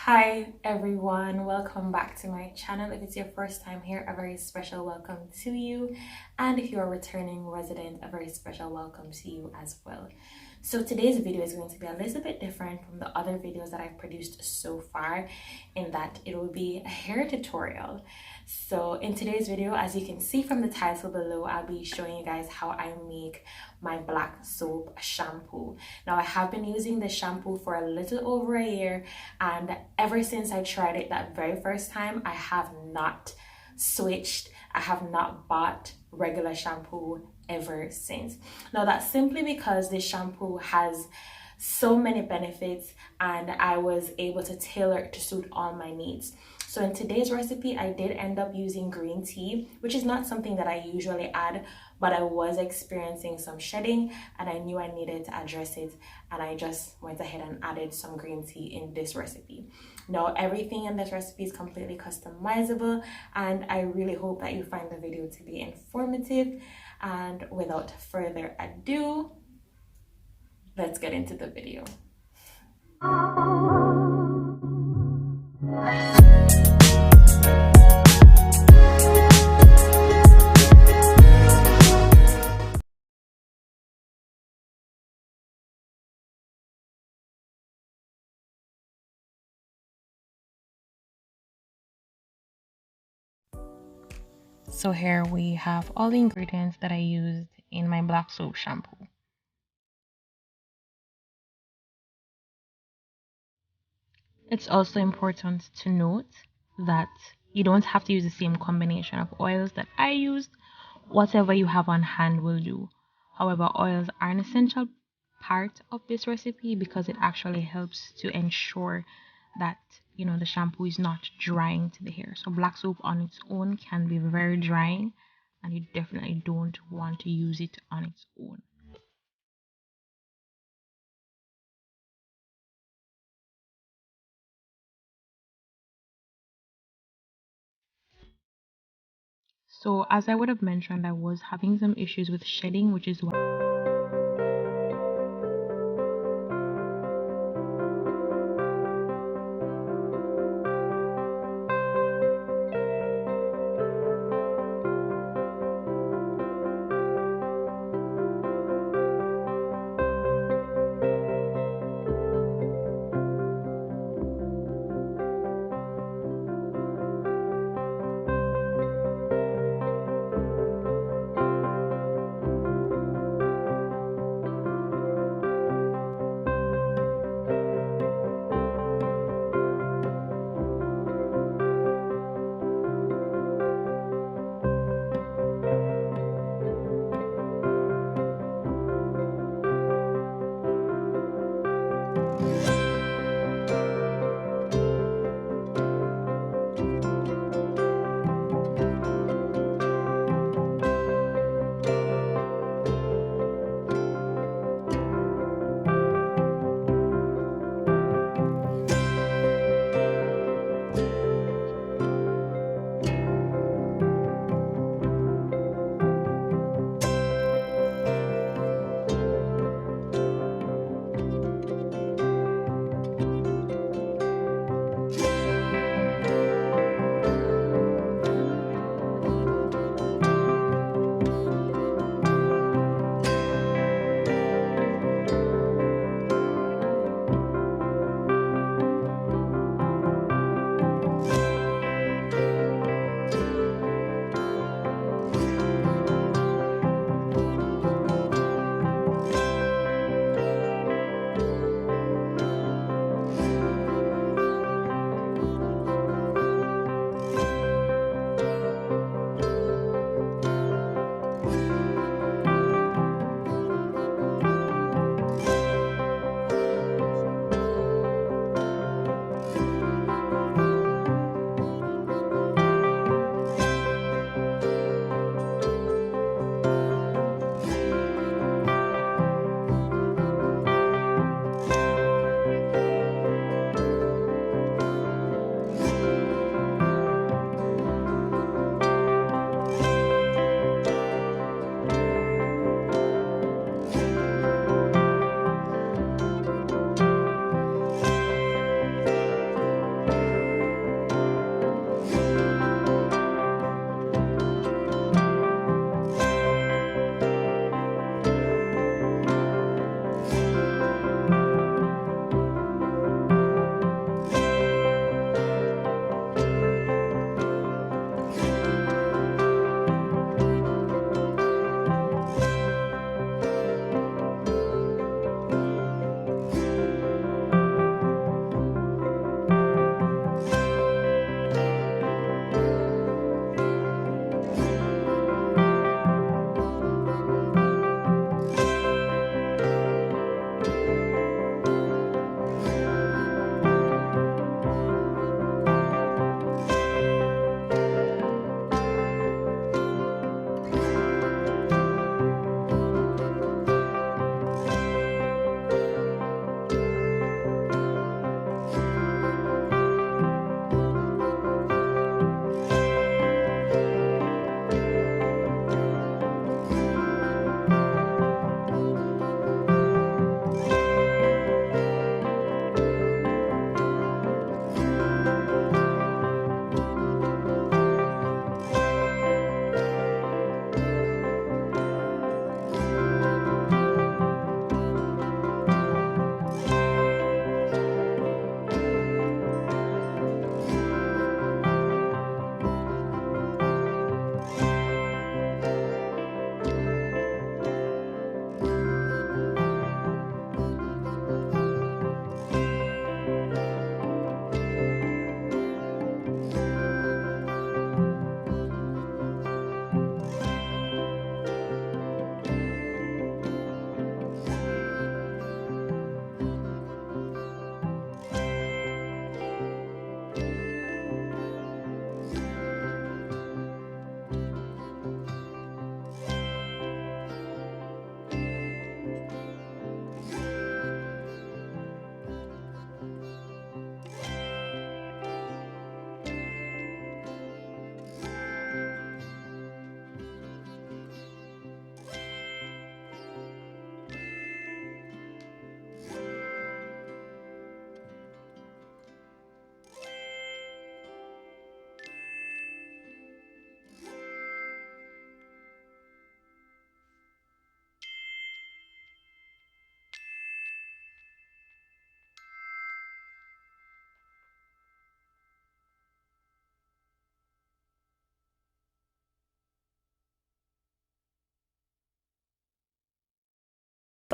Hi everyone, welcome back to my channel. If it's your first time here, a very special welcome to you, and if you're a returning resident, a very special welcome to you as well. So today's video is going to be a little bit different from the other videos that I've produced so far, in that it will be a hair tutorial. So in today's video, as you can see from the title below, I'll be showing you guys how I make my black soap shampoo. Now I have been using this shampoo for a little over a year, and ever since I tried it that very first time, I have not switched. I have not bought regular shampoo ever since. Now that's simply because this shampoo has so many benefits and I was able to tailor it to suit all my needs. So in today's recipe, I did end up using green tea, which is not something that I usually add, but I was experiencing some shedding and I knew I needed to address it, and I just went ahead and added some green tea in this recipe. Now everything in this recipe is completely customizable, and I really hope that you find the video to be informative. And without further ado, let's get into the video. So here we have all the ingredients that I used in my black soap shampoo. It's also important to note that you don't have to use the same combination of oils that I used. Whatever you have on hand will do. However, oils are an essential part of this recipe because it actually helps to ensure that the shampoo is not drying to the hair. So black soap on its own can be very drying, and you definitely don't want to use it on its own. So as I would have mentioned, I was having some issues with shedding, which is why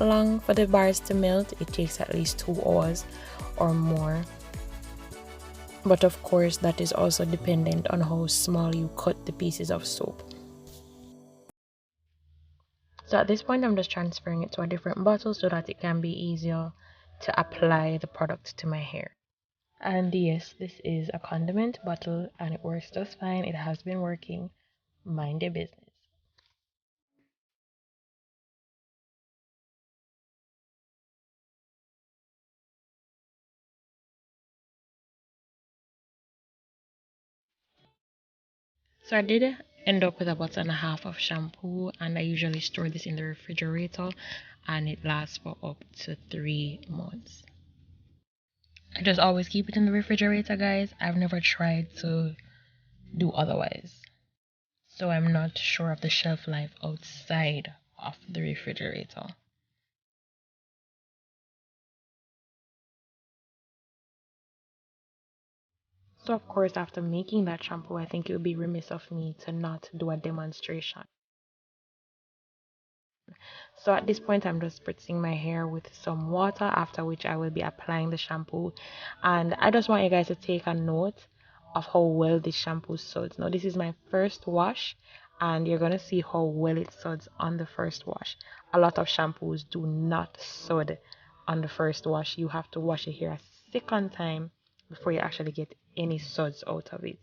long for the bars to melt. It takes at least 2 hours or more. But of course, that is also dependent on how small you cut the pieces of soap. So at this point, I'm just transferring it to a different bottle so that it can be easier to apply the product to my hair. And yes, this is a condiment bottle and it works just fine. It has been working. Mind your business. So I did end up with a bottle and a half of shampoo, and I usually store this in the refrigerator and it lasts for up to 3 months. I just always keep it in the refrigerator, guys. I've never tried to do otherwise. So I'm not sure of the shelf life outside of the refrigerator. So of course, after making that shampoo, I think it would be remiss of me to not do a demonstration. So at this point, I'm just spritzing my hair with some water, after which I will be applying the shampoo. And I just want you guys to take a note of how well this shampoo suds. Now, this is my first wash, and you're going to see how well it suds on the first wash. A lot of shampoos do not sud on the first wash. You have to wash your hair a second time before you actually get any suds out of it.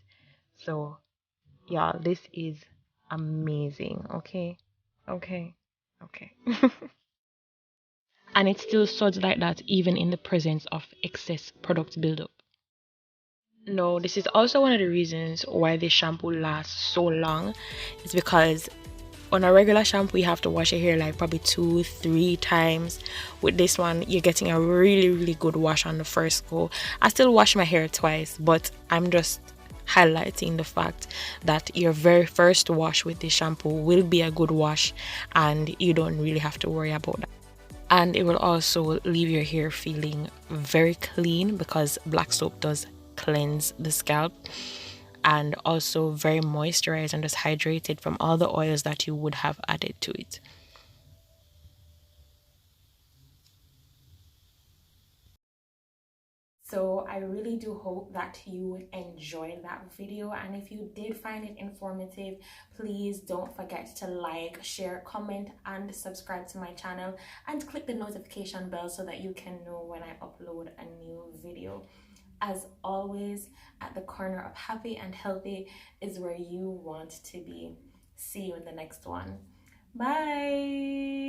So, yeah, this is amazing. Okay. Okay. Okay. And it still suds like that even in the presence of excess product buildup. No, this is also one of the reasons why this shampoo lasts so long. It's because on a regular shampoo you have to wash your hair like probably 2-3 times. With this one, you're getting a really good wash on the first go. I still wash my hair twice, but I'm just highlighting the fact that your very first wash with this shampoo will be a good wash, and you don't really have to worry about that. And it will also leave your hair feeling very clean, because black soap does cleanse the scalp, and also very moisturized and just hydrated from all the oils that you would have added to it. So I really do hope that you enjoyed that video, and if you did find it informative, please don't forget to like, share, comment, and subscribe to my channel, and click the notification bell so that you can know when I upload a new video. As always, at the corner of happy and healthy is where you want to be. See you in the next one. Bye.